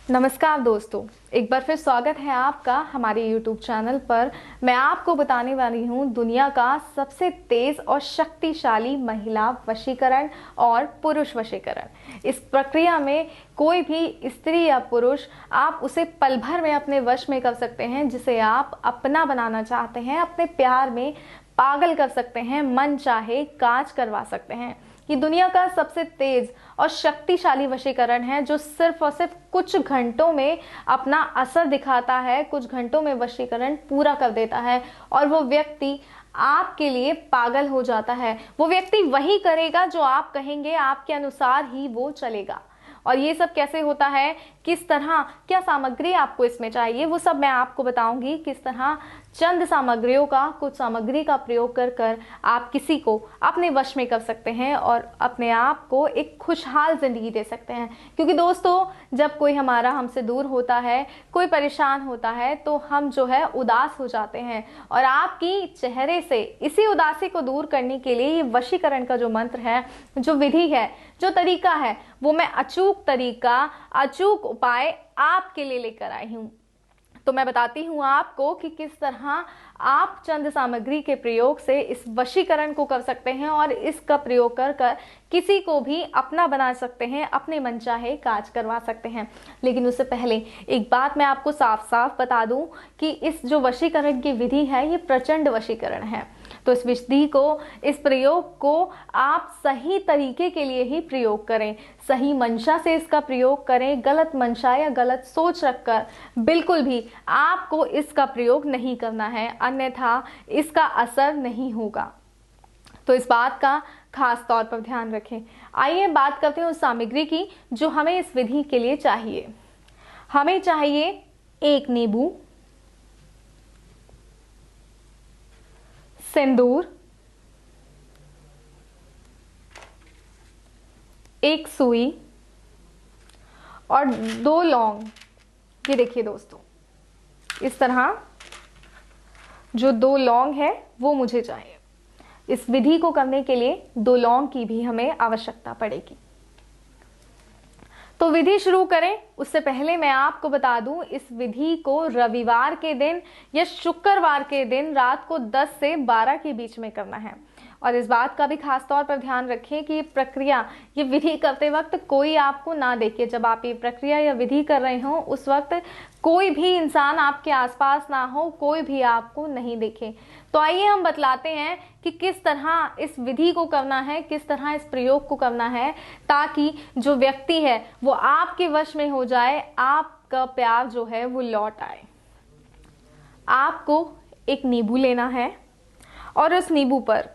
नमस्कार दोस्तों, एक बार फिर स्वागत है आपका हमारे YouTube चैनल पर। मैं आपको बताने वाली हूँ दुनिया का सबसे तेज और शक्तिशाली महिला वशीकरण और पुरुष वशीकरण। इस प्रक्रिया में कोई भी स्त्री या पुरुष आप उसे पल भर में अपने वश में कर सकते हैं, जिसे आप अपना बनाना चाहते हैं, अपने प्यार में पागल कर सकते हैं, मन चाहे काज करवा सकते हैं। ये दुनिया का सबसे तेज और शक्तिशाली वशीकरण है जो सिर्फ और सिर्फ कुछ घंटों में अपना असर दिखाता है, कुछ घंटों में वशीकरण पूरा कर देता है और वो व्यक्ति आपके लिए पागल हो जाता है। वो व्यक्ति वही करेगा जो आप कहेंगे, आपके अनुसार ही वो चलेगा। और ये सब कैसे होता है, किस तरह, क्या सामग्री आपको इसमें चाहिए, वो सब मैं आपको बताऊंगी। किस तरह चंद सामग्रियों का, कुछ सामग्री का प्रयोग कर कर आप किसी को अपने वश में कर सकते हैं और अपने आप को एक खुशहाल जिंदगी दे सकते हैं। क्योंकि दोस्तों, जब कोई हमारा हमसे दूर होता है, कोई परेशान होता है, तो हम जो है उदास हो जाते हैं। और आपकी चेहरे से इसी उदासी को दूर करने के लिए ये वशीकरण का जो मंत्र है, जो विधि है, जो तरीका है, वो मैं अचूक तरीका, अचूक उपाय आपके लिए लेकर आई हूँ। तो मैं बताती हूँ आपको कि किस तरह आप चंद सामग्री के प्रयोग से इस वशीकरण को कर सकते हैं और इसका प्रयोग कर कर किसी को भी अपना बना सकते हैं, अपने मनचाहे काज करवा सकते हैं। लेकिन उससे पहले एक बात मैं आपको साफ साफ बता दूं कि इस जो वशीकरण की विधि है, ये प्रचंड वशीकरण है। तो इस विधि को, इस प्रयोग को आप सही तरीके के लिए ही प्रयोग करें, सही मंशा से इसका प्रयोग करें। गलत मंशा या गलत सोच रखकर बिल्कुल भी आपको इसका प्रयोग नहीं करना है, अन्यथा इसका असर नहीं होगा। तो इस बात का खास तौर पर ध्यान रखें। आइए बात करते हैं उस सामग्री की जो हमें इस विधि के लिए चाहिए। हमें चाहिए एक नींबू, सिंदूर, एक सुई और 2 लौंग। ये देखिए दोस्तों, इस तरह जो 2 लौंग है वो मुझे चाहिए। इस विधि को करने के लिए 2 लौंग की भी हमें आवश्यकता पड़ेगी। तो विधि शुरू करें उससे पहले मैं आपको बता दूं, इस विधि को रविवार के दिन या शुक्रवार के दिन रात को 10 से 12 के बीच में करना है। और इस बात का भी खास तौर पर ध्यान रखें कि ये प्रक्रिया, ये विधि करते वक्त कोई आपको ना देखे। जब आप ये प्रक्रिया या विधि कर रहे हो उस वक्त कोई भी इंसान आपके आसपास ना हो, कोई भी आपको नहीं देखे। तो आइए हम बतलाते हैं कि किस तरह इस विधि को करना है, किस तरह इस प्रयोग को करना है, ताकि जो व्यक्ति है वो आपके वश में हो जाए, आपका प्यार जो है वो लौट आए। आपको एक नींबू लेना है और उस नींबू पर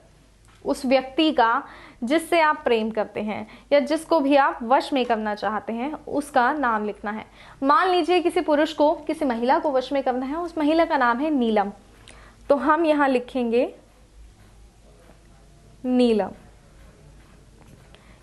उस व्यक्ति का जिससे आप प्रेम करते हैं या जिसको भी आप वश में करना चाहते हैं उसका नाम लिखना है। मान लीजिए किसी पुरुष को, किसी महिला को वश में करना है, उस महिला का नाम है नीलम। तो हम यहां लिखेंगे नीलम।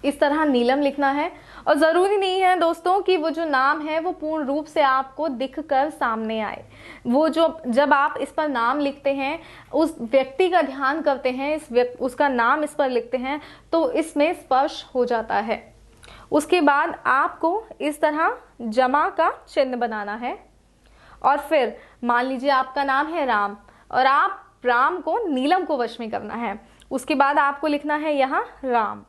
इस तरह नीलम लिखना है। और जरूरी नहीं है दोस्तों कि वो जो नाम है वो पूर्ण रूप से आपको दिखकर सामने आए। वो जो, जब आप इस पर नाम लिखते हैं, उस व्यक्ति का ध्यान करते हैं, उसका नाम इस पर लिखते हैं, तो इसमें स्पर्श हो जाता है। उसके बाद आपको इस तरह जमा का चिन्ह बनाना है। और फिर मान लीजिए आपका नाम है राम और आप राम को, नीलम को वश में करना है। उसके बाद आपको लिखना है यहां राम।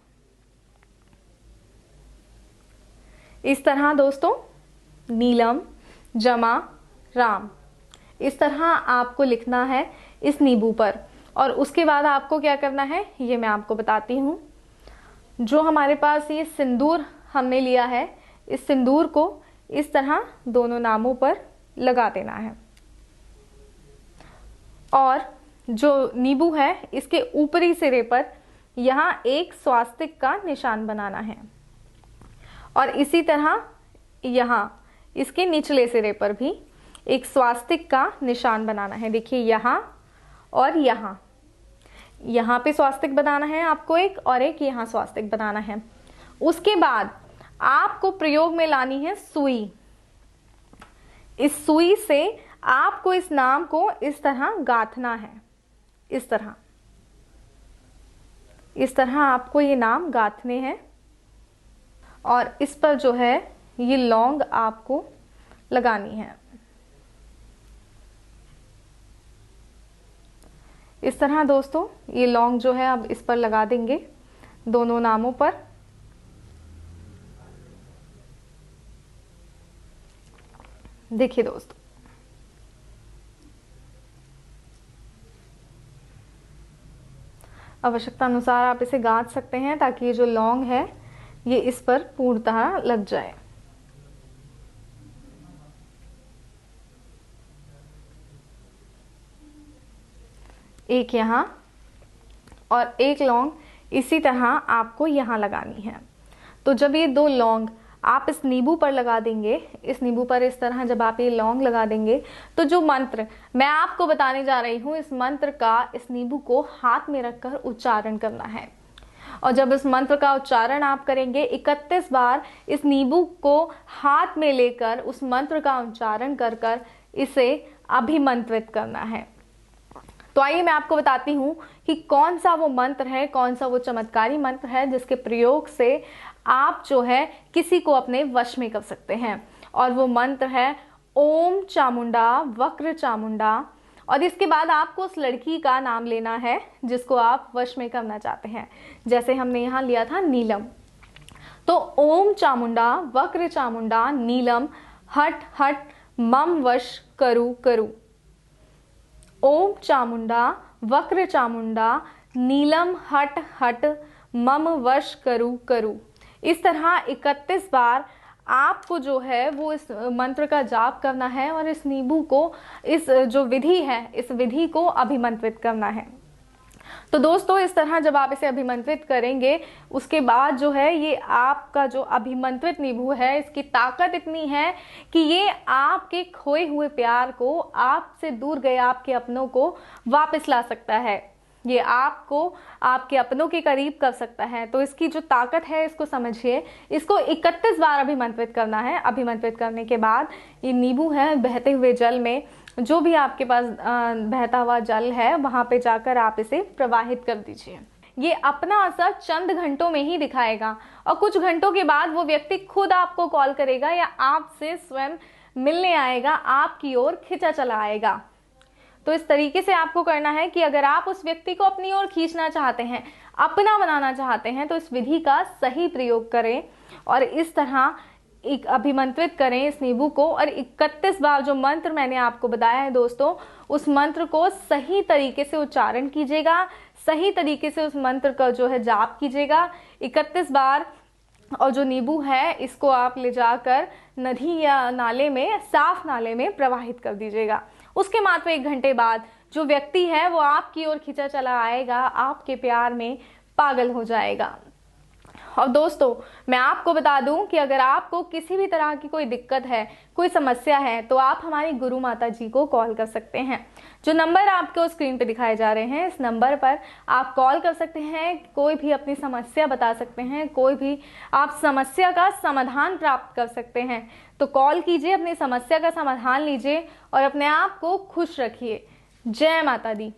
इस तरह दोस्तों, नीलम जमा राम, इस तरह आपको लिखना है इस नींबू पर। और उसके बाद आपको क्या करना है ये मैं आपको बताती हूँ। जो हमारे पास ये सिंदूर हमने लिया है, इस सिंदूर को इस तरह दोनों नामों पर लगा देना है। और जो नींबू है इसके ऊपरी सिरे पर यहाँ एक स्वास्तिक का निशान बनाना है। और इसी तरह यहाँ इसके निचले सिरे पर भी एक स्वास्तिक का निशान बनाना है। देखिए यहाँ और यहाँ, यहाँ पे स्वास्तिक बनाना है आपको एक, और एक यहाँ स्वास्तिक बनाना है। उसके बाद आपको प्रयोग में लानी है सुई। इस सुई से आपको इस नाम को इस तरह गाथना है। इस तरह आपको ये नाम गाथने हैं। और इस पर जो है ये लौंग आपको लगानी है। इस तरह दोस्तों ये लौंग जो है अब इस पर लगा देंगे, दोनों नामों पर। देखिए दोस्तों, आवश्यकता अनुसार आप इसे गांथ सकते हैं ताकि ये जो लौंग है ये इस पर पूर्णतः लग जाए। एक यहाँ और एक लौंग इसी तरह आपको यहाँ लगानी है। तो जब ये दो लौंग आप इस नींबू पर लगा देंगे, इस नींबू पर इस तरह जब आप ये लौंग लगा देंगे, तो जो मंत्र मैं आपको बताने जा रही हूँ, इस मंत्र का इस नींबू को हाथ में रखकर उच्चारण करना है। और जब इस मंत्र का उच्चारण आप करेंगे 31 बार इस नींबू को हाथ में लेकर उस मंत्र का उच्चारण कर कर इसे अभिमंत्रित करना है। तो आइए मैं आपको बताती हूँ कि कौन सा वो मंत्र है, कौन सा वो चमत्कारी मंत्र है जिसके प्रयोग से आप जो है किसी को अपने वश में कर सकते हैं। और वो मंत्र है ओम चामुंडा वक्र चामुंडा। और इसके बाद आपको उस लड़की का नाम लेना है जिसको आप वश में करना चाहते हैं। जैसे हमने यहाँ लिया था नीलम, तो ओम चामुंडा वक्र चामुंडा नीलम हट हट मम वश करू करू। ओम चामुंडा वक्र चामुंडा नीलम हट हट मम वश करू करू। इस तरह 31 बार आपको जो है वो इस मंत्र का जाप करना है और इस नींबू को, इस जो विधि है, इस विधि को अभिमंत्रित करना है। तो दोस्तों इस तरह जब आप इसे अभिमंत्रित करेंगे उसके बाद जो है ये आपका जो अभिमंत्रित नींबू है, इसकी ताकत इतनी है कि ये आपके खोए हुए प्यार को, आपसे दूर गए आपके अपनों को वापस ला सकता है। ये आपको आपके अपनों के करीब कर सकता है। तो इसकी जो ताकत है इसको समझिए। इसको 31 बार अभिमंत्रित करना है। अभिमंत्रित करने के बाद ये नींबू है बहते हुए जल में, जो भी आपके पास बहता हुआ जल है वहां पे जाकर आप इसे प्रवाहित कर दीजिए। ये अपना असर चंद घंटों में ही दिखाएगा और कुछ घंटों के बाद वो व्यक्ति खुद आपको कॉल करेगा या आपसे स्वयं मिलने आएगा, आपकी ओर खिंचा चला आएगा। तो इस तरीके से आपको करना है कि अगर आप उस व्यक्ति को अपनी ओर खींचना चाहते हैं, अपना बनाना चाहते हैं, तो इस विधि का सही प्रयोग करें और इस तरह एक अभिमंत्रित करें इस नींबू को। और 31 बार जो मंत्र मैंने आपको बताया है दोस्तों, उस मंत्र को सही तरीके से उच्चारण कीजिएगा, सही तरीके से उस मंत्र का जो है जाप कीजिएगा 31 बार। और जो नींबू है इसको आप ले जाकर नदी या नाले में, साफ नाले में प्रवाहित कर दीजिएगा। उसके मात्र 1 घंटे बाद जो व्यक्ति है वो आपकी ओर खींचा चला आएगा, आपके प्यार में पागल हो जाएगा। और दोस्तों मैं आपको बता दूं कि अगर आपको किसी भी तरह की कोई दिक्कत है, कोई समस्या है, तो आप हमारी गुरु माता जी को कॉल कर सकते हैं। जो नंबर आपको स्क्रीन पे दिखाए जा रहे हैं, इस नंबर पर आप कॉल कर सकते हैं, कोई भी अपनी समस्या बता सकते हैं, कोई भी आप समस्या का समाधान प्राप्त कर सकते हैं। तो कॉल कीजिए, अपनी समस्या का समाधान लीजिए और अपने आप को खुश रखिए। जय माता दी।